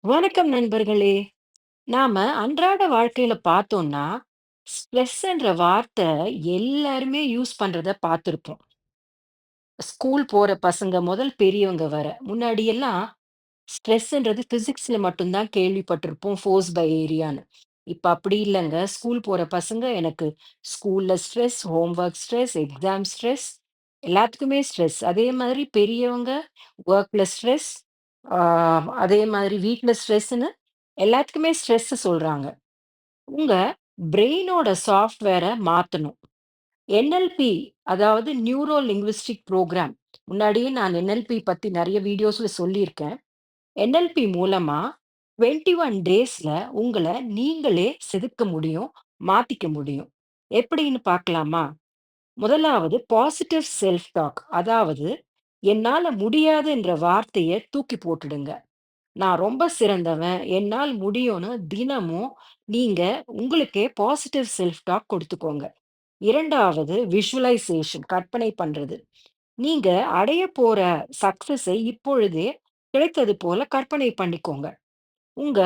வணக்கம் நண்பர்களே. நாம அன்றாட வாழ்க்கையில பார்த்தோம்னா, ஸ்ட்ரெஸ்ன்ற வார்த்தை எல்லாருமே யூஸ் பண்றத பார்த்திருப்போம். ஸ்கூல் போற பசங்க முதல் பெரியவங்க வர. முன்னாடி எல்லாம் ஸ்ட்ரெஸ்ன்றது பிசிக்ஸ்ல மட்டும் தான் கேள்விப்பட்டிருப்போம். ஃபோர்ஸ் பை ஏரியான்னு. இப்ப அப்படி இல்லங்க. ஸ்கூல் போற பசங்க எனக்கு ஸ்கூல்ல stress, home work stress, exam stress, எல்லாத்துக்குமே ஸ்ட்ரெஸ். அதே மாதிரி பெரியவங்க வொர்க்ல ஸ்ட்ரெஸ், ஆ அதே மாதிரி வீட்ல ஸ்ட்ரெஸ்ன்னு எல்லாத்துக்குமே ஸ்ட்ரெஸ் சொல்றாங்க. உங்க பிரெயினோட சாஃப்ட்வேர மாத்தணும். NLP அதாவது நியூரோ லிங்குவிஸ்டிக் புரோகிராம். முன்னாடியே நான் NLP பத்தி நெறைய வீடியோஸ்ல சொல்லியிருக்கேன். NLP மூலமா 21 டேஸ்ல உங்கள நீங்களே செதுக்க முடியும், மாத்திக்க முடியும். எப்படின்னு பார்க்கலாமா? முதலாவது பாசிட்டிவ் செல்ஃப் டாக். அதாவது என்னால முடியாதுன்ற வார்த்தைய தூக்கி போட்டுடுங்க. நான் ரொம்ப சிறந்தவன், என்னால் முடியும்னு தினமும் நீங்க உங்களுக்கே பாசிட்டிவ் செல்ஃப் டாக் கொடுத்துக்கோங்க. 2வது விஷுவலைசேஷன் கற்பனை பண்றது. நீங்க அடையப் போற சக்சஸை இப்பொழுதே கிடைத்தது போல கற்பனை பண்ணிக்கோங்க. உங்க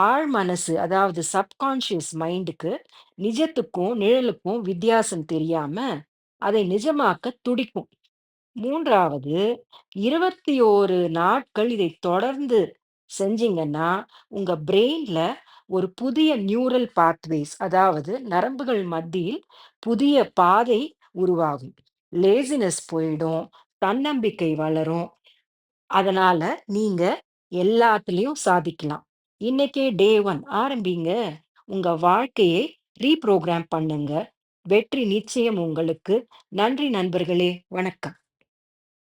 ஆழ் மனசு அதாவது சப்கான்ஷியஸ் மைண்டுக்கு நிஜத்துக்கும் நிழலுக்கும் வித்தியாசம் தெரியாம அதை நிஜமாக்க துடிக்கும். 3வது 21 நாட்கள் இதை தொடர்ந்து செஞ்சீங்கன்னா, உங்க பிரெயின்ல ஒரு புதிய நியூரல் பாத்வேஸ் அதாவது நரம்புகள் மத்தியில் புதிய பாதை உருவாகும். லேசினஸ் போயிடும், தன்னம்பிக்கை வளரும். அதனால நீங்க எல்லாத்துலயும் சாதிக்கலாம். இன்னைக்கே டே 1 ஆரம்பிங்க. உங்க வாழ்க்கையை ரீப்ரோகிராம் பண்ணுங்க. வெற்றி நிச்சயம் உங்களுக்கு. நன்றி நண்பர்களே! வணக்கம்.